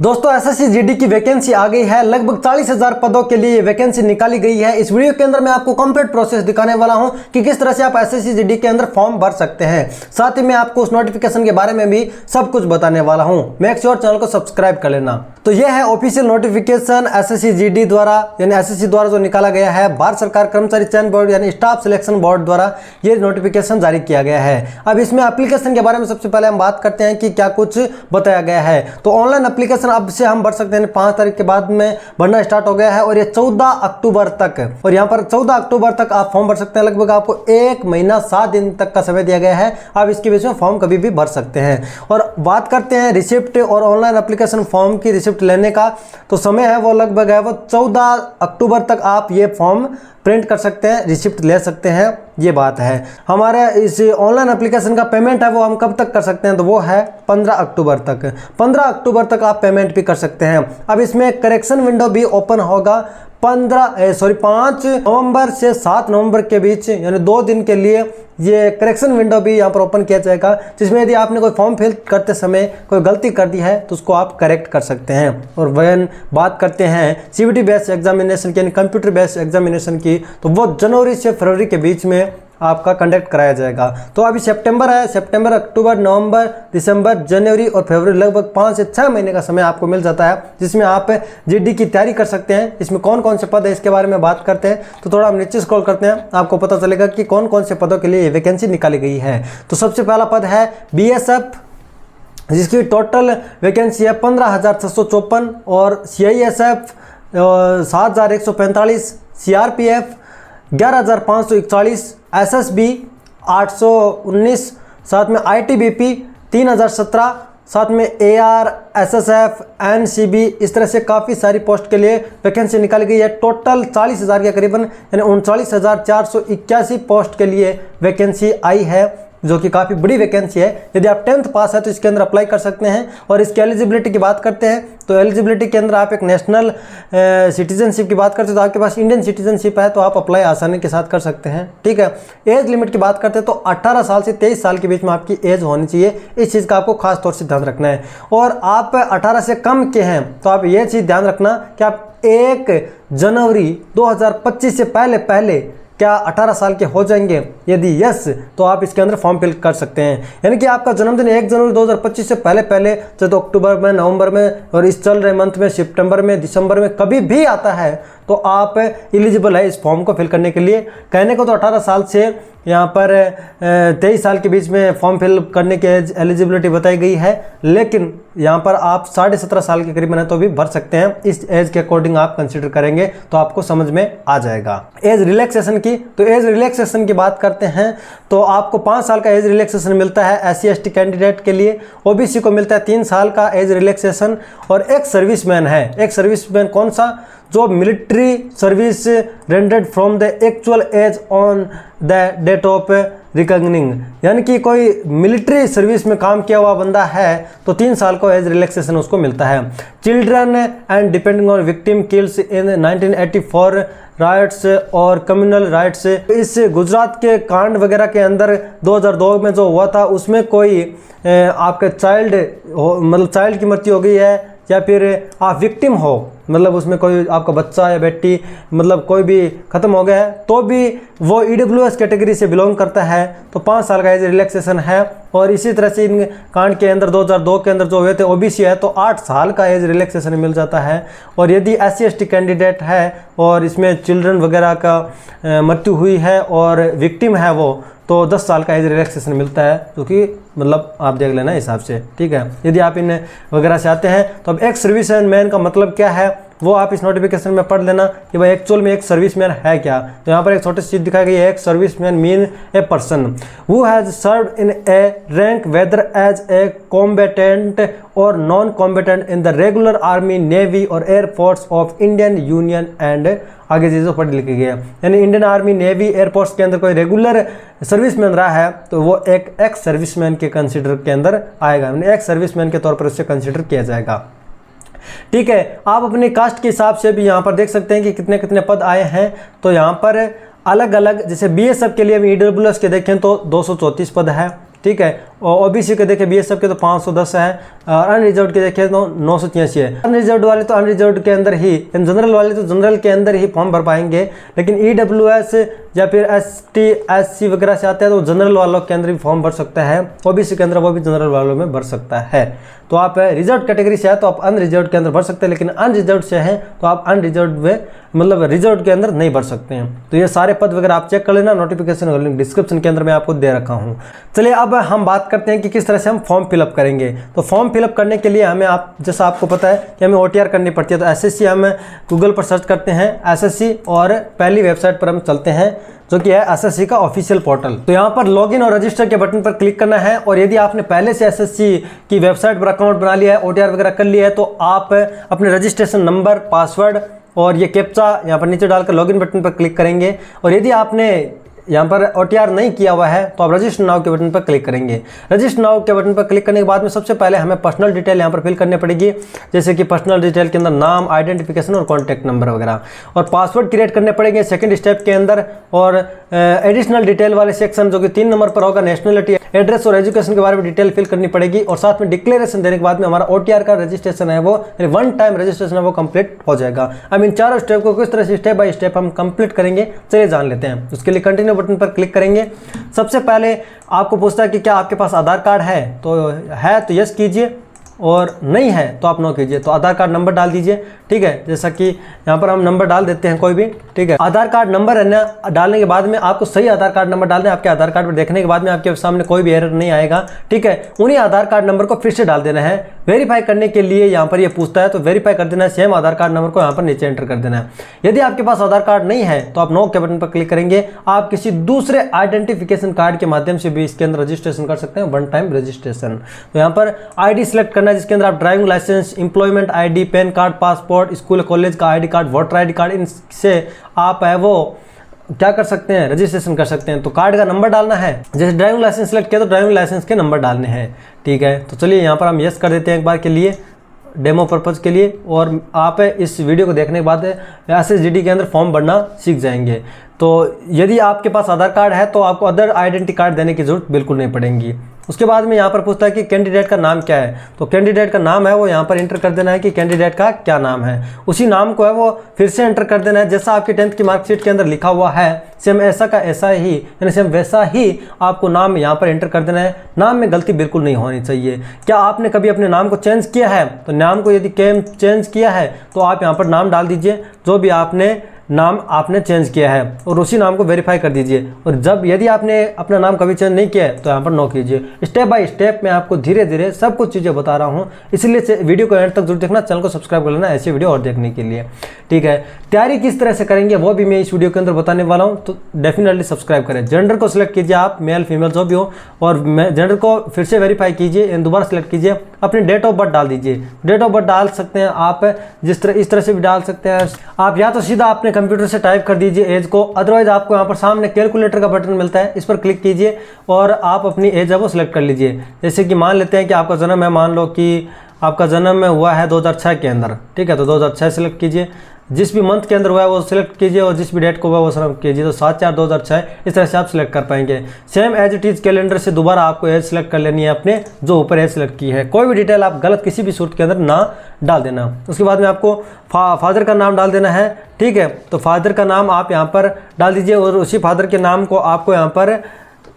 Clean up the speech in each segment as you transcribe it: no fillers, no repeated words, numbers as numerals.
दोस्तों SSC GD की vacancy आ गई है। लगभग 40,000 पदों के लिए वैकेंसी निकाली गई है। इस वीडियो के अंदर मैं आपको कंप्लीट प्रोसेस दिखाने वाला हूं कि किस तरह से आप एसएससी जीडी के अंदर फॉर्म भर सकते हैं। साथ ही मैं आपको उस नोटिफिकेशन के बारे में भी सब कुछ बताने वाला हूं। मेक श्योर चैनल को सब्सक्राइब कर लेना। तो यह है ऑफिशियल नोटिफिकेशन एसएससी जीडी द्वारा यानी एसएससी द्वारा जो निकाला गया है। भारत सरकार कर्मचारी चयन बोर्ड यानी स्टाफ सिलेक्शन बोर्ड द्वारा ये नोटिफिकेशन जारी किया गया है। अब इसमें एप्लीकेशन के बारे में सबसे पहले हम बात करते हैं कि क्या कुछ बताया गया है। तो ऑनलाइन एप्लीकेशन अब से हम भर सकते हैं। 5 तारीख के बाद में भरना स्टार्ट हो गया है और ये 14 अक्टूबर तक, और यहाँ पर 14 अक्टूबर तक आप फॉर्म भर सकते हैं। लगभग आपको 1 महीना 7 दिन तक का समय दिया गया है। आप इसके बीच में फॉर्म कभी भी भर सकते हैं। और बात करते हैं रिसिप्ट और ऑनलाइन एप्लीकेशन फॉर्म की रिसिप्ट लेने का, तो समय है वो लगभग है वो 14 अक्टूबर तक आप ये फॉर्म प्रिंट कर सकते हैं, रिसिप्ट ले सकते हैं। ये बात है। हमारे इस ऑनलाइन एप्लीकेशन का पेमेंट है वो हम कब तक कर सकते हैं, तो वो है 15 अक्टूबर तक। 15 अक्टूबर तक आप पेमेंट भी कर सकते हैं। अब इसमें करेक्शन विंडो भी ओपन होगा 5 नवंबर से 7 नवंबर के बीच, यानी 2 दिन के लिए ये करेक्शन विंडो भी यहाँ पर ओपन किया जाएगा, जिसमें यदि आपने कोई फॉर्म फिल करते समय कोई गलती कर दी है तो उसको आप करेक्ट कर सकते हैं। और वह बात करते हैं सीबीटी बेस्ड एग्जामिनेशन की यानी कंप्यूटर बेस्ड एग्जामिनेशन की, तो वो जनवरी से फरवरी के बीच में आपका कंडक्ट कराया जाएगा। तो अभी सितंबर है, सितंबर, अक्टूबर, नवंबर, दिसंबर, जनवरी और फरवरी, लगभग 5 से 6 महीने का समय आपको मिल जाता है, जिसमें आप जीडी की तैयारी कर सकते हैं। इसमें कौन कौन से पद है इसके बारे में बात करते हैं। तो थोड़ा हम नीचे स्क्रॉल करते हैं, आपको पता चलेगा कि कौन कौन से पदों के लिए वैकेंसी निकाली गई है। तो सबसे पहला पद है बीएसएफ, जिसकी टोटल वैकेंसी है 15,654, और सीआईएसएफ 7,145, सीआरपीएफ 11,541, एसएसबी 819, साथ में आईटीबीपी 3,017, साथ में एआर, एसएसएफ, एनसीबी, इस तरह से काफ़ी सारी पोस्ट के लिए वैकेंसी निकाली गई है। टोटल 40,000 के करीबन यानी 39,481 पोस्ट के लिए वैकेंसी आई है, जो कि काफ़ी बड़ी वैकेंसी है। यदि आप 10th पास है तो इसके अंदर अप्लाई कर सकते हैं। और इसकी एलिजिबिलिटी की बात करते हैं तो एलिजिबिलिटी के अंदर आप एक नेशनल सिटीजनशिप की बात करते हैं तो आपके पास इंडियन सिटीजनशिप है तो आप अप्लाई आसानी के साथ कर सकते हैं। ठीक है। एज लिमिट की बात करते हैं तो 18 साल से 23 साल के बीच में आपकी एज होनी चाहिए। इस चीज़ का आपको खास तौर से ध्यान रखना है। और आप 18 से कम के हैं तो आप ये चीज़ ध्यान रखना कि आप 1 जनवरी 2025 से पहले क्या 18 साल के हो जाएंगे। यदि यस तो आप इसके अंदर फॉर्म फिल कर सकते हैं। यानी कि आपका जन्मदिन 1 जनवरी 2025 से पहले चाहे तो अक्टूबर में, नवंबर में और इस चल रहे मंथ में, सितंबर में, दिसंबर में कभी भी आता है तो आप एलिजिबल है इस फॉर्म को फिल करने के लिए। कहने को तो 18 साल से यहाँ पर 23 साल के बीच में फॉर्म फिल करने की एलिजिबिलिटी बताई गई है, लेकिन यहाँ पर आप 17.5 साल के करीब है तो भी भर सकते हैं। इस एज के अकॉर्डिंग आप कंसिडर करेंगे तो आपको समझ में आ जाएगा। एज रिलैक्सेशन की, तो एज रिलैक्सेशन की बात करते हैं तो आपको 5 साल का एज रिलैक्सेशन मिलता है SC/ST कैंडिडेट के लिए। ओबीसी को मिलता है 3 साल का एज रिलैक्सेशन। और एक सर्विसमैन है, एक सर्विसमैन कौन सा, जो military service rendered from the actual age on the date of reckoning, यानी कि कोई मिलिट्री सर्विस में काम किया हुआ बंदा है तो 3 साल को एज रिलैक्सेशन उसको मिलता है। Children and depending on victim kills in 1984 rights और कम्युनल राइट्स, इस गुजरात के कांड वगैरह के अंदर 2002 में जो हुआ था उसमें कोई आपके चाइल्ड की मृत्यु हो गई है या फिर आप विक्टिम हो, मतलब उसमें कोई आपका बच्चा या बेटी मतलब कोई भी ख़त्म हो गया है तो भी वो EWS कैटेगरी से बिलोंग करता है तो 5 साल का एज रिलैक्सेशन है। और इसी तरह से इन कांड के अंदर 2002 के अंदर जो हुए थे ओबीसी है तो 8 साल का एज रिलैक्सेशन मिल जाता है। और यदि SC/ST कैंडिडेट है और इसमें चिल्ड्रन वगैरह का मृत्यु हुई है और विक्टिम है वो, तो 10 साल का एज रिलैक्सेशन मिलता है, जो कि मतलब आप देख लेना हिसाब से। ठीक है। यदि आप इन वगैरह से आते हैं तो अब एक्स सर्विसमैन का मतलब क्या है वो आप इस नोटिफिकेशन में पढ़ लेना कि भाई एक्चुअल में एक सर्विसमैन है क्या। तो यहाँ पर एक छोटी सी चीज़ दिखाई गई है, एक serviceman mean a person who has served in a rank whether as a combatant और non combatant in the regular army, navy और air force of Indian union and आगे चीज़ों पढ़ लिखी गई है। यानी इंडियन आर्मी, नेवी, एयरफोर्स के अंदर कोई रेगुलर सर्विसमैन रहा है तो वो एक एक्स सर्विसमैन के कंसिडर के अंदर आएगा, यानी एक्स सर्विसमैन के तौर पर उससे कंसिडर किया जाएगा। ठीक है। आप अपनी कास्ट के हिसाब से भी यहाँ पर देख सकते हैं कि कितने कितने पद आए हैं। तो यहाँ पर अलग अलग, जैसे बीएसएफ के लिए हम EWS के देखें तो 234 पद है। ठीक है। और ओबीसी के देखें बीएसएफ के तो 510 है, अनरिजर्व के देखें तो 986 है। अनरिजर्व वाले तो अनरिजर्व के अंदर ही, जनरल वाले तो जनरल के अंदर ही फॉर्म भर पाएंगे, लेकिन ईडब्ल्यूएस या फिर एसटी एससी वगैरह से आते हैं तो जनरल वालों के अंदर भी फॉर्म भर सकता है, ओबीसी के अंदर वो भी जनरल वालों में भर सकता है। तो आप रिजर्व कैटेगरी से है तो आप अनरिजर्व के अंदर भर सकते हैं, लेकिन अनरिजर्व से हैं तो आप अनरिजर्व में मतलब रिजर्व के अंदर नहीं भर सकते हैं। तो ये सारे पद वगैरह आप चेक कर लेना, नोटिफिकेशन लिंक डिस्क्रिप्शन के अंदर मैं आपको दे रखा हूँ। चलिए अब हम बात करते हैं कि किस तरह से हम फॉर्म फिलअप करेंगे। तो फॉर्म फिलअप करने के लिए हमें जैसा आपको पता है कि हमें OTR करनी पड़ती है, तो SSC हम गूगल पर सर्च करते हैं SSC और पहली वेबसाइट पर हम चलते हैं जो कि है SSC का ऑफिशियल पोर्टल। तो यहाँ पर लॉगिन और रजिस्टर के बटन पर क्लिक करना है, और यदि आपने पहले से SSC की वेबसाइट पर अकाउंट बना लिया है, OTR वगैरह कर लिया है, तो आप अपने रजिस्ट्रेशन नंबर, पासवर्ड और ये कैप्चा यहाँ पर नीचे डालकर लॉगिन बटन पर क्लिक करेंगे। और यदि आपने यहाँ पर OTR नहीं किया हुआ है तो आप रजिस्टर नाउ के बटन पर क्लिक करेंगे। रजिस्टर नाउ के बटन पर क्लिक करने के बाद में सबसे पहले हमें पर्सनल डिटेल यहाँ पर फिल करनी पड़ेगी, जैसे कि पर्सनल डिटेल के अंदर नाम, आइडेंटिफिकेशन और कॉन्टैक्ट नंबर वगैरह, और पासवर्ड क्रिएट करने पड़ेंगे सेकंड स्टेप के अंदर। और एडिशनल डिटेल वाले सेक्शन जो कि 3 नंबर पर होगा, नेशनलिटी, एड्रेस और एजुकेशन के बारे में डिटेल फिल करनी पड़ेगी, और साथ में डिक्लेरेशन देने के बाद में हमारा OTR का रजिस्ट्रेशन है वो 1 टाइम रजिस्ट्रेशन है वो कंप्लीट हो जाएगा। अब इन चारों स्टेप को किस तरह से स्टेप बाय स्टेप हम कंप्लीट करेंगे चलिए जान लेते हैं। उसके लिए कंटिन्यू बटन पर क्लिक करेंगे। सबसे पहले आपको पूछता है कि क्या आपके पास आधार कार्ड है, तो यस कीजिए, और नहीं है तो आप नो कीजिए। तो आधार कार्ड नंबर डाल दीजिए, ठीक है, जैसा कि यहाँ पर हम नंबर डाल देते हैं कोई भी, ठीक है। आधार कार्ड नंबर है ना, डालने के बाद में आपको सही आधार कार्ड नंबर डालना है। आपके आधार कार्ड पर देखने के बाद में आपके सामने कोई भी एरर नहीं आएगा, ठीक है। उन्हीं आधार कार्ड नंबर को फिर से डाल देना है। वेरीफाई करने के लिए यहाँ पर ये पूछता है तो वेरीफाई कर देना है, सेम आधार कार्ड नंबर को यहाँ पर नीचे एंटर कर देना है। यदि आपके पास आधार कार्ड नहीं है तो आप नो के बटन पर क्लिक करेंगे। आप किसी दूसरे आइडेंटिफिकेशन कार्ड के माध्यम से भी इसके अंदर रजिस्ट्रेशन कर सकते हैं, 1 टाइम रजिस्ट्रेशन। तो यहाँ पर ID सिलेक्ट करना है, जिसके अंदर आप driving licence, employment ID, PAN card, passport, school college का ID card, voter ID card, इनसे आप है वो क्या कर सकते हैं, रजिस्ट्रेशन कर सकते हैं। तो कार्ड का नंबर डालना है, जैसे ड्राइविंग लाइसेंस सेलेक्ट किया तो ड्राइविंग लाइसेंस के नंबर डालने हैं, ठीक है। तो चलिए यहाँ पर हम यस कर देते हैं एक बार के लिए, डेमो पर्पज़ के लिए, और आप इस वीडियो को देखने के बाद SSGD के अंदर फॉर्म भरना सीख जाएंगे। तो यदि आपके पास आधार कार्ड है तो आपको अदर आइडेंटिटी कार्ड देने की जरूरत बिल्कुल नहीं पड़ेगी। उसके बाद में यहाँ पर पूछता है कि कैंडिडेट का नाम क्या है, तो कैंडिडेट का नाम है वो यहाँ पर इंटर कर देना है कि कैंडिडेट का क्या नाम है। उसी नाम को है वो फिर से एंटर कर देना है, जैसा आपकी 10th की मार्कशीट के अंदर लिखा हुआ है सेम ऐसा का ऐसा ही, यानी सेम वैसा ही आपको नाम यहाँ पर एंटर कर देना है। नाम में गलती बिल्कुल नहीं होनी चाहिए। क्या आपने कभी अपने नाम को चेंज किया है, तो नाम को यदि चेंज किया है तो आप यहाँ पर नाम डाल दीजिए जो भी आपने चेंज किया है, और उसी नाम को वेरीफाई कर दीजिए। और जब यदि आपने अपना नाम कभी चेंज नहीं किया है तो यहाँ पर नो कीजिए। स्टेप बाय स्टेप मैं आपको धीरे धीरे सब कुछ चीज़ें बता रहा हूँ, इसलिए वीडियो को एंड तक जरूर देखना, चैनल को सब्सक्राइब कर लेना ऐसी वीडियो और देखने के लिए, ठीक है। तैयारी किस तरह से करेंगे वो भी मैं इस वीडियो के अंदर बताने वाला हूँ, तो डेफिनेटली सब्सक्राइब करें। जेंडर को सिलेक्ट कीजिए आप, मेल फीमेल जो भी हो, और जेंडर को फिर से वेरीफाई कीजिए, दोबारा सेलेक्ट कीजिए, अपनी डेट ऑफ बर्थ डाल दीजिए। डेट ऑफ बर्थ डाल सकते हैं आप इस तरह से भी डाल सकते हैं आप, या तो सीधा अपने कंप्यूटर से टाइप कर दीजिए एज को, अदरवाइज आपको यहाँ पर सामने कैलकुलेटर का बटन मिलता है, इस पर क्लिक कीजिए और आप अपनी एज है वो सिलेक्ट कर लीजिए। जैसे कि मान लेते हैं कि आपका जन्म है, मान लो कि आपका जन्म में हुआ है 2006 के अंदर, ठीक है, तो 2006 सिलेक्ट कीजिए। जिस भी मंथ के अंदर हुआ है वो सिलेक्ट कीजिए, और जिस भी डेट को हुआ है वो सिलेक्ट कीजिए। तो 7/4/2006 इस तरह से आप सिलेक्ट कर पाएंगे। Same as it is calendar से दोबारा आपको एज सिलेक्ट कर लेनी है अपने जो ऊपर एज सिलेक्ट की है। कोई भी डिटेल आप गलत किसी भी सूरत के अंदर ना डाल देना। उसके बाद में आपको फादर का नाम डाल देना है, ठीक है। तो फादर का नाम आप यहाँ पर डाल दीजिए, और उसी फादर के नाम को आपको यहाँ पर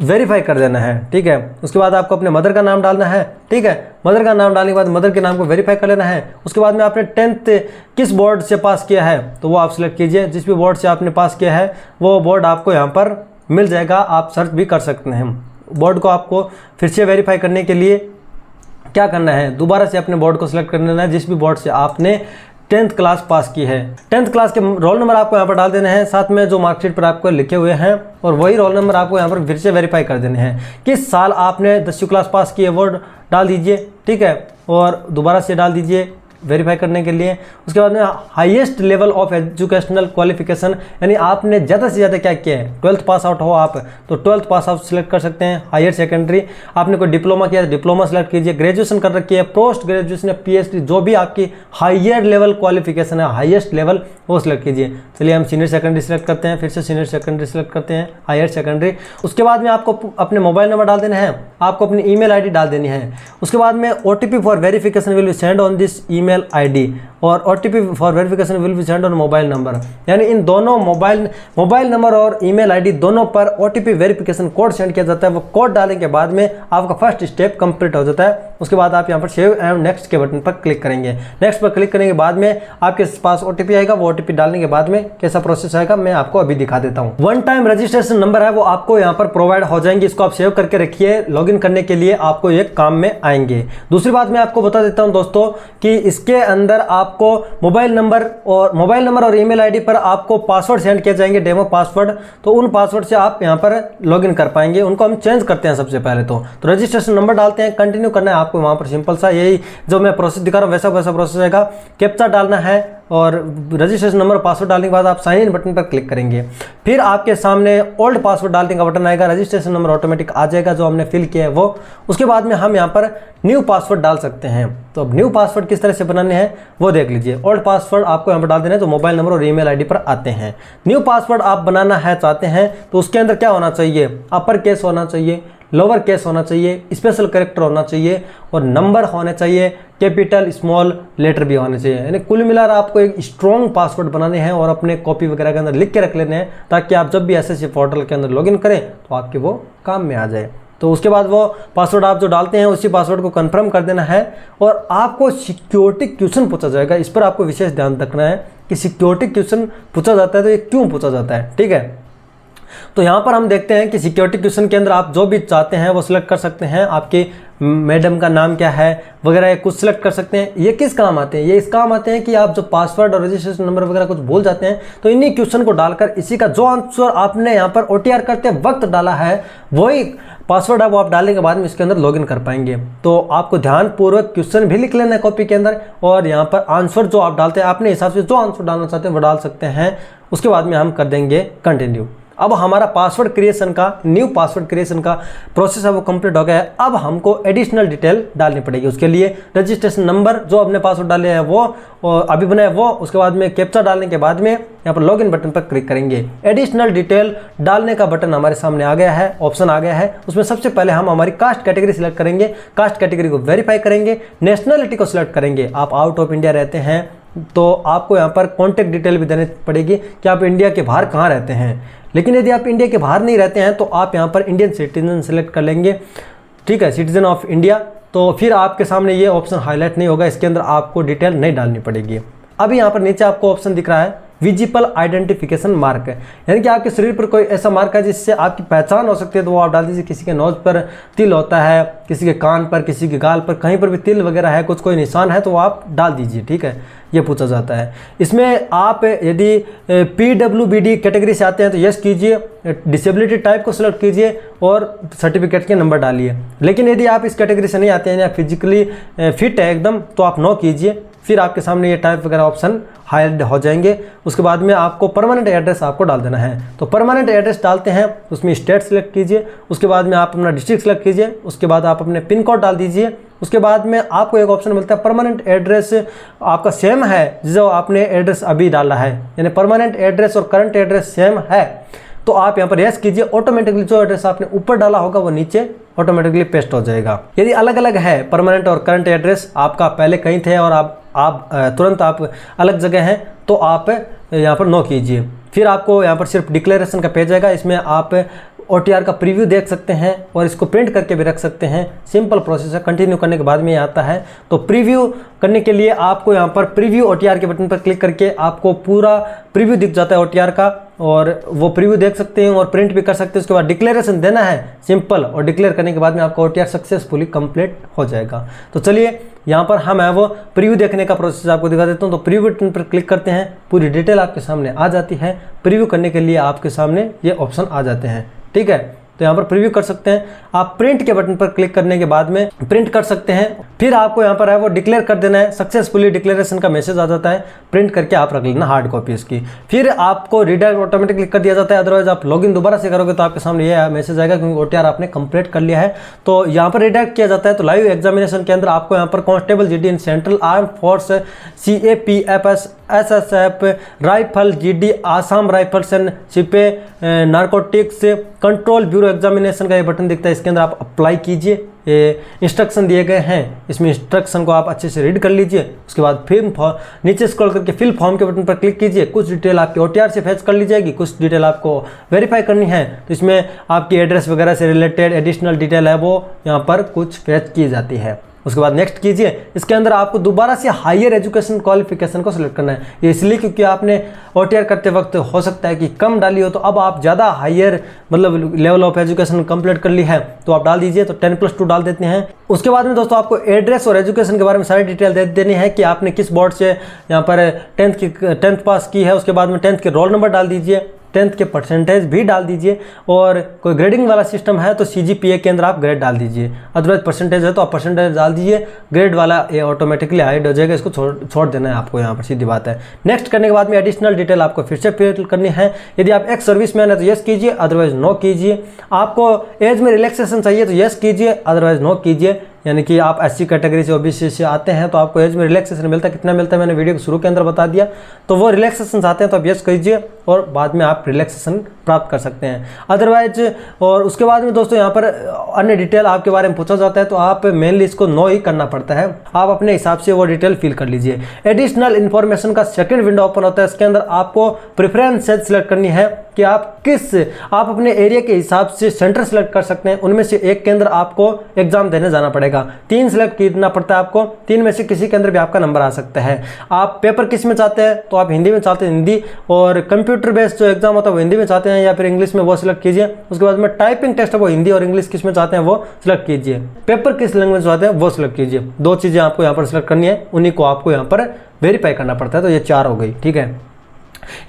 वेरीफाई कर देना है, ठीक है। उसके बाद आपको अपने मदर का नाम डालना है, ठीक है। मदर का नाम डालने के बाद मदर के नाम को वेरीफाई कर लेना है। उसके बाद में आपने 10th किस बोर्ड से पास किया है तो वो आप सिलेक्ट कीजिए। जिस भी बोर्ड से आपने पास किया है वो बोर्ड आपको यहाँ पर मिल जाएगा, आप सर्च भी कर सकते हैं। बोर्ड को आपको फिर से वेरीफाई करने के लिए क्या करना है, दोबारा से अपने बोर्ड को सिलेक्ट कर लेना है जिस भी बोर्ड से आपने 10th क्लास पास की है। 10th क्लास के रोल नंबर आपको यहाँ पर डाल देने हैं, साथ में जो मार्कशीट पर आपको लिखे हुए हैं, और वही रोल नंबर आपको यहाँ पर फिर से वेरीफाई कर देने हैं। किस साल आपने 10वीं क्लास पास की है वो डाल दीजिए, ठीक है, और दोबारा से डाल दीजिए, वेरीफाई करने के लिए। उसके बाद में highest level of educational qualification, यानी आपने ज़्यादा से ज़्यादा क्या किया है, 12th पास आउट हो आप तो 12th पास आउट सिलेक्ट कर सकते हैं। हायर सेकेंडरी, आपने कोई डिप्लोमा किया तो डिप्लोमा सेलेक्ट कीजिए। ग्रेजुएशन कर रखी है, पोस्ट ग्रेजुएशन या PhD, जो भी आपकी हायर लेवल क्वालिफिकेशन है, हाईएस्ट लेवल, वो सिलेक्ट कीजिए। चलिए हम सीनियर सेकेंडरी सिलेक्ट करते हैं, फिर से सीनियर सेकेंडरी सिलेक्ट करते हैं, हायर सेकेंडरी। उसके बाद में आपको अपने मोबाइल नंबर डाल देना है, आपको अपनी ईमेल आईडी डाल देनी है। उसके बाद में OTP for verification will be send on this email ID, और OTP for verification will be send on mobile number, यानी इन दोनों मोबाइल नंबर और ईमेल आईडी दोनों पर OTP वेरिफिकेशन कोड सेंड किया जाता है। वो कोड डालने के बाद में आपका फर्स्ट स्टेप कंप्लीट हो जाता है। उसके बाद आप यहाँ पर सेव एंड नेक्स्ट के बटन पर क्लिक करेंगे। नेक्स्ट पर क्लिक करने के बाद में आपके पास OTP आएगा। वो OTP डालने के बाद में कैसा प्रोसेस आएगा मैं आपको अभी दिखा देता हूँ। वन टाइम रजिस्ट्रेशन नंबर है वो आपको यहाँ पर प्रोवाइड हो जाएंगे, इसको आप सेव करके रखिए। लॉगिन करने के लिए आपको ये काम में आएंगे। दूसरी बात मैं आपको बता देता हूँ दोस्तों कि इसके अंदर आपको मोबाइल नंबर और ईमेल आईडी पर आपको पासवर्ड सेंड किए जाएंगे, डेमो पासवर्ड। तो उन पासवर्ड से आप यहाँ पर लॉगिन कर पाएंगे। उनको हम चेंज करते हैं सबसे पहले। तो रजिस्ट्रेशन नंबर डालते हैं, कंटिन्यू करना है आपको वहाँ पर। सिंपल सा यही जो मैं प्रोसेस दिखा रहा हूँ वैसा प्रोसेस आएगा। कैप्चा डालना है और रजिस्ट्रेशन नंबर पासवर्ड डालने के बाद आप साइन इन बटन पर क्लिक करेंगे। फिर आपके सामने ओल्ड पासवर्ड डालने का बटन आएगा, रजिस्ट्रेशन नंबर ऑटोमेटिक आ जाएगा जो हमने फिल किया है वो। उसके बाद में हम यहाँ पर न्यू पासवर्ड डाल सकते हैं। तो अब न्यू पासवर्ड किस तरह से बनाने हैं वो देख लीजिए। ओल्ड पासवर्ड आपको यहाँ पर डाल देना है, तो मोबाइल नंबर और ईमेल आईडी पर आते हैं। न्यू पासवर्ड आप बनाना है चाहते हैं तो उसके अंदर क्या होना चाहिए, अपर केस होना चाहिए, लोअर केस होना चाहिए, स्पेशल कैरेक्टर होना चाहिए और नंबर होने चाहिए, कैपिटल स्मॉल लेटर भी होने चाहिए। यानी कुल मिलाकर आपको एक स्ट्रॉन्ग पासवर्ड बनाने हैं और अपने कॉपी वगैरह के अंदर लिख के रख लेने हैं, ताकि आप जब भी SSC पोर्टल के अंदर लॉगिन करें तो आपके वो काम में आ जाए। तो उसके बाद वो पासवर्ड आप जो डालते हैं उसी पासवर्ड को कंफर्म कर देना है। और आपको सिक्योरिटी क्वेश्चन पूछा जाएगा, इस पर आपको विशेष ध्यान रखना है कि सिक्योरिटी क्वेश्चन पूछा जाता है तो ये क्यों पूछा जाता है, ठीक है। तो यहाँ पर हम देखते हैं कि सिक्योरिटी क्वेश्चन के अंदर आप जो भी चाहते हैं वो सिलेक्ट कर सकते हैं। आपकी मैडम का नाम क्या है वगैरह कुछ सिलेक्ट कर सकते हैं। ये किस काम आते हैं, ये इस काम आते हैं कि आप जो पासवर्ड और रजिस्ट्रेशन नंबर वगैरह कुछ भूल जाते हैं तो इन्हीं क्वेश्चन को डालकर इसी का जो आंसर आपने यहाँ पर OTR करते वक्त डाला है वही पासवर्ड है वो आप डालने के बाद में इसके अंदर लॉगिन कर पाएंगे। तो आपको ध्यानपूर्वक क्वेश्चन भी लिख लेना है कॉपी के अंदर, और यहाँ पर आंसर जो आप डालते हैं अपने हिसाब से जो आंसर डालना चाहते हैं वो डाल सकते हैं। उसके बाद में हम कर देंगे कंटिन्यू। अब हमारा पासवर्ड क्रिएशन का, न्यू पासवर्ड क्रिएशन का प्रोसेस है वो कंप्लीट हो गया है। अब हमको एडिशनल डिटेल डालनी पड़ेगी। उसके लिए रजिस्ट्रेशन नंबर जो अपने पासवर्ड डाले हैं वो अभी बनाए वो, उसके बाद में कैप्चा डालने के बाद में यहाँ पर लॉगिन बटन पर क्लिक करेंगे। एडिशनल डिटेल डालने का बटन हमारे सामने आ गया है, ऑप्शन आ गया है। उसमें सबसे पहले हम हमारी कास्ट कैटेगरी सिलेक्ट करेंगे, कास्ट कैटेगरी को वेरीफाई करेंगे, नेशनलिटी को सिलेक्ट करेंगे। आप आउट ऑफ इंडिया रहते हैं तो आपको यहाँ पर कॉन्टैक्ट डिटेल भी देनी पड़ेगी कि आप इंडिया के बाहर कहाँ रहते हैं। लेकिन यदि आप इंडिया के बाहर नहीं रहते हैं तो आप यहाँ पर इंडियन सिटीजन सेलेक्ट कर लेंगे, ठीक है, सिटीजन ऑफ इंडिया। तो फिर आपके सामने ये ऑप्शन हाईलाइट नहीं होगा, इसके अंदर आपको डिटेल नहीं डालनी पड़ेगी। अभी यहाँ पर नीचे आपको ऑप्शन दिख रहा है विजिबल आइडेंटिफिकेशन मार्क, यानी कि आपके शरीर पर कोई ऐसा मार्क है जिससे आपकी पहचान हो सकती है, तो वो आप डाल दीजिए। किसी के नोज पर तिल होता है, किसी के कान पर, किसी के गाल पर, कहीं पर भी तिल वगैरह है, कुछ कोई निशान है तो वो आप डाल दीजिए, ठीक है। ये पूछा जाता है। इसमें आप यदि PWBD कैटेगरी से आते हैं तो यस कीजिए, डिसेबिलिटी टाइप को सिलेक्ट कीजिए और सर्टिफिकेट के नंबर डालिए। लेकिन यदि आप इस कैटेगरी से नहीं आते हैं या फिजिकली फिट है एकदम तो आप नो कीजिए। फिर आपके सामने ये टाइप वगैरह ऑप्शन हाइड हो जाएंगे। उसके बाद में आपको परमानेंट एड्रेस आपको डाल देना है। तो परमानेंट एड्रेस डालते हैं, उसमें स्टेट सेलेक्ट कीजिए, उसके बाद में आप अपना डिस्ट्रिक्ट सेलेक्ट कीजिए, उसके बाद आप अपने पिन कोड डाल दीजिए। उसके बाद में आपको एक ऑप्शन मिलता है परमानेंट एड्रेस आपका सेम है जो आपने एड्रेस अभी डाला है, यानी परमानेंट एड्रेस और करंट एड्रेस सेम है तो आप यहाँ पर यस कीजिए। ऑटोमेटिकली जो एड्रेस आपने ऊपर डाला होगा वो नीचे ऑटोमेटिकली पेस्ट हो जाएगा। यदि अलग अलग है परमानेंट और करंट एड्रेस, आपका पहले कहीं थे और आप तुरंत आप अलग जगह हैं तो आप यहाँ पर नो कीजिए। फिर आपको यहाँ पर सिर्फ डिक्लेरेशन का पेज आएगा, इसमें आप OTR का प्रीव्यू देख सकते हैं और इसको प्रिंट करके भी रख सकते हैं। सिंपल प्रोसेस है, कंटिन्यू करने के बाद में ये आता है। तो प्रीव्यू करने के लिए आपको यहाँ पर प्रीव्यू OTR के बटन पर क्लिक करके आपको पूरा प्रीव्यू दिख जाता है OTR का, और वो प्रीव्यू देख सकते हैं और प्रिंट भी कर सकते हैं। उसके बाद डिक्लेरेशन देना है सिंपल, और डिक्लेयर करने के बाद में आपका OTR सक्सेसफुली कंप्लीट हो जाएगा। तो चलिए यहाँ पर हम है वो प्रीव्यू देखने का प्रोसेस आपको दिखा देता हूँ। तो प्रीव्यू बटन पर क्लिक करते हैं, पूरी डिटेल आपके सामने आ जाती है। प्रीव्यू करने के लिए आपके सामने ये ऑप्शन आ जाते हैं, ठीक है। तो यहाँ पर प्रीव्यू कर सकते हैं। आप प्रिंट के बटन पर क्लिक करने के बाद में प्रिंट कर सकते हैं। फिर आपको यहाँ पर है वो डिक्लेयर कर देना है, सक्सेसफुली डिक्लेरेशन का मैसेज आ जाता है, प्रिंट करके आप रख लेना हार्ड कॉपी इसकी। फिर आपको रीडायरेक्ट ऑटोमेटिकली कर दिया जाता है, अदरवाइज आप लॉगिन दोबारा से करोगे तो आपके सामने ये मैसेज आएगा क्योंकि OTR आपने कंप्लीट कर लिया है। तो यहाँ पर रिडायरेक्ट किया जाता है। तो लाइव एग्जामिनेशन के अंदर आपको यहाँ पर constable GD in central arm force, CAPF SSF rifle, GD Assam rifles and सिपे नारकोटिक्स कंट्रोल ब्यूरो एग्जामिनेशन का ये बटन दिखता है, इसके अंदर आप अप्लाई कीजिए। ये इंस्ट्रक्शन दिए गए हैं, इसमें इंस्ट्रक्शन को आप अच्छे से रीड कर लीजिए। उसके बाद फिर नीचे स्क्रॉल करके फिल फॉर्म के बटन पर क्लिक कीजिए। कुछ डिटेल आपकी OTR से फैच कर ली जाएगी, कुछ डिटेल आपको वेरीफाई करनी है। तो इसमें आपकी एड्रेस वगैरह से रिलेटेड एडिशनल डिटेल है वो यहाँ पर कुछ फैच की जाती है। उसके बाद नेक्स्ट कीजिए। इसके अंदर आपको दोबारा से हायर एजुकेशन क्वालिफिकेशन को सिलेक्ट करना है, ये इसलिए क्योंकि आपने OTR करते वक्त हो सकता है कि कम डाली हो, तो अब आप ज़्यादा हायर मतलब लेवल ऑफ एजुकेशन कंप्लीट कर ली है तो आप डाल दीजिए। तो 10+2 डाल देते हैं। उसके बाद में दोस्तों आपको एड्रेस और एजुकेशन के बारे में सारी डिटेल दे देनी है कि आपने किस बोर्ड से यहाँ पर 10th पास की है। उसके बाद में 10th के रोल नंबर डाल दीजिए, 10th के परसेंटेज भी डाल दीजिए, और कोई ग्रेडिंग वाला सिस्टम है तो CGPA के अंदर आप ग्रेड डाल दीजिए, अदरवाइज परसेंटेज है तो आप परसेंटेज डाल दीजिए। ग्रेड वाला ये ऑटोमेटिकली हाइड हो जाएगा, इसको छोड़ देना है आपको यहाँ पर, सीधी बात है। नेक्स्ट करने के बाद में एडिशनल डिटेल आपको फिर से फिल करनी है। यदि आप एक्स सर्विसमैन है तो यस कीजिए, अदरवाइज नो कीजिए। आपको एज में रिलैक्सेशन चाहिए तो यस कीजिए, अदरवाइज नो कीजिए। यानी कि आप SC कैटेगरी से OBC से आते हैं तो आपको एज में रिलैक्सेशन मिलता है, कितना मिलता है मैंने वीडियो के शुरू के अंदर बता दिया। तो वो रिलैक्सेशन चाहते हैं तो आप यस कीजिए और बाद में आप रिलैक्सेशन प्राप्त कर सकते हैं, अदरवाइज। और उसके बाद में दोस्तों यहाँ पर अन्य डिटेल आपके बारे में पूछा जाता है तो आप मेनली इसको नो ही करना पड़ता है, आप अपने हिसाब से वो डिटेल फिल कर लीजिए। एडिशनल इन्फॉर्मेशन का सेकंड विंडो ओपन होता है, इसके अंदर आपको प्रेफरेंसेस सिलेक्ट करनी है कि आप अपने एरिया के हिसाब से सेंटर सेलेक्ट कर सकते हैं। उनमें से एक के अंदर आपको एग्जाम देने जाना पड़ेगा, 3 सेलेक्ट करना पड़ता है आपको, 3 में से किसी के अंदर भी आपका नंबर आ सकता है। आप पेपर किस में चाहते हैं तो आप हिंदी में चाहते हैं हिंदी, और कंप्यूटर बेस्ड जो एग्जाम होता है वो हिंदी में चाहते हैं या फिर इंग्लिश में, वो सिलेक्ट कीजिए। उसके बाद में टाइपिंग टेस्ट है वो हिंदी और इंग्लिश किस में चाहते हैं वो सिलेक्ट कीजिए। पेपर किस लैंग्वेज चाहते हैं वो सिलेक्ट कीजिए। 2 चीज़ें आपको यहाँ पर सिलेक्ट करनी है, उन्हीं को आपको यहाँ पर वेरीफाई करना पड़ता है। तो ये 4 हो गई, ठीक है।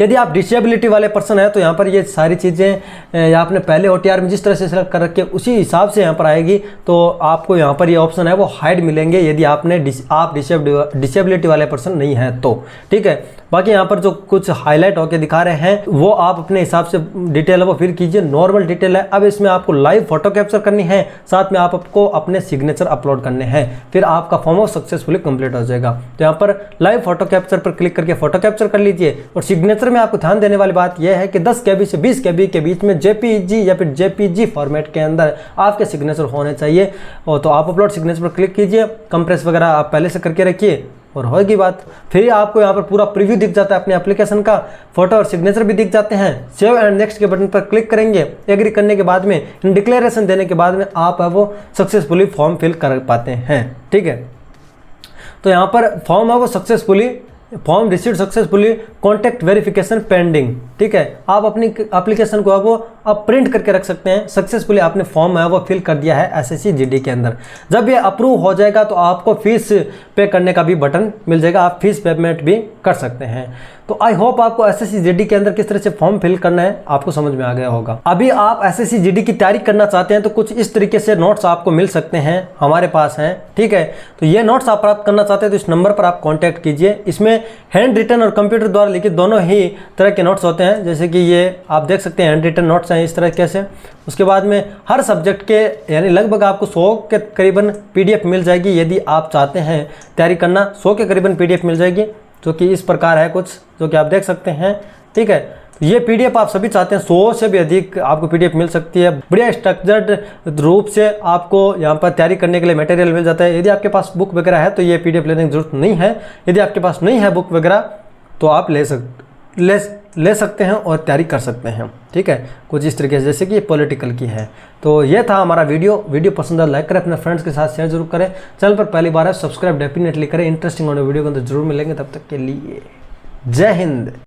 यदि आप डिसेबिलिटी वाले पर्सन है तो यहाँ पर ये सारी चीज़ें आपने पहले OTR में जिस तरह से सिलेक्ट कर रखी है उसी हिसाब से यहाँ पर आएगी। तो आपको यहाँ पर ये ऑप्शन है वो हाइड मिलेंगे यदि आप डिसेबिलिटी वाले पर्सन नहीं है तो, ठीक है। बाकी यहाँ पर जो कुछ हाईलाइट होकर दिखा रहे हैं वो आप अपने हिसाब से डिटेल है वो फिर कीजिए। नॉर्मल डिटेल है। अब इसमें आपको लाइव फोटो कैप्चर करनी है, साथ में आपको अपने सिग्नेचर अपलोड करने हैं, फिर आपका फॉर्म सक्सेसफुली कंप्लीट हो जाएगा। तो यहाँ पर लाइव फोटो कैप्चर पर क्लिक करके फोटो कैप्चर कर लीजिए। और सिग्नेचर में आपको ध्यान देने वाली बात यह है कि 10 KB से 20 KB के बीच में JPG या फिर JPG फॉर्मेट के अंदर आपके सिग्नेचर होने चाहिए। और तो आप अपलोड सिग्नेचर पर क्लिक कीजिए, कंप्रेस वगैरह आप पहले से करके रखिए और होगी बात। फिर आपको यहाँ पर पूरा प्रीव्यू दिख जाता है अपने एप्लीकेशन का, फोटो और सिग्नेचर भी दिख जाते हैं। सेव एंड नेक्स्ट के बटन पर क्लिक करेंगे। एग्री करने के बाद में, डिक्लेरेशन देने के बाद में आप वो सक्सेसफुली फॉर्म फिल कर पाते हैं, ठीक है। तो यहाँ पर फॉर्म है वो successfully, form received successfully, contact verification pending, ठीक है। आप अपनी एप्लीकेशन को वो आप प्रिंट करके रख सकते हैं। सक्सेसफुली आपने फॉर्म है वो फिल कर दिया है SSC GD के अंदर। जब ये अप्रूव हो जाएगा तो आपको फीस पे करने का भी बटन मिल जाएगा, आप फीस पेमेंट भी कर सकते हैं। तो आई होप आपको SSC GD के अंदर किस तरह से फॉर्म फिल करना है आपको समझ में आ गया होगा। अभी आप SSC GD की तैयारी करना चाहते हैं तो कुछ इस तरीके से नोट्स आपको मिल सकते हैं, हमारे पास हैं, ठीक है। तो ये नोट्स आप प्राप्त करना चाहते हैं तो इस नंबर पर आप कॉन्टैक्ट कीजिए। इसमें हैंड रिटन और कंप्यूटर द्वारा लिखित दोनों ही तरह के नोट्स होते हैं, जैसे कि ये आप देख सकते हैं हैंड रिटन नोट्स हैं इस तरह कैसे। उसके बाद में हर सब्जेक्ट के यानी लगभग आपको 100 के करीबन PDF मिल जाएगी। यदि आप चाहते हैं तैयारी करना 100 के करीबन PDF मिल जाएगी, जो कि इस प्रकार है कुछ, जो कि आप देख सकते हैं, ठीक है। ये PDF आप सभी चाहते हैं 100 से भी अधिक आपको PDF मिल सकती है। बढ़िया स्ट्रक्चर्ड रूप से आपको यहाँ पर तैयारी करने के लिए मटेरियल मिल जाता है। यदि आपके पास बुक वगैरह है तो ये PDF लेने की जरूरत नहीं है। यदि आपके पास नहीं है बुक वगैरह तो आप ले सकते हैं और तैयारी कर सकते हैं, ठीक है। कुछ इस तरीके से, जैसे कि ये पॉलिटिकल की है। तो ये था हमारा वीडियो पसंद है लाइक करें, अपने फ्रेंड्स के साथ शेयर जरूर करें। चैनल पर पहली बार है सब्सक्राइब डेफिनेटली करें। इंटरेस्टिंग होने वीडियो के अंदर जरूर मिलेंगे। तब तक के लिए जय हिंद।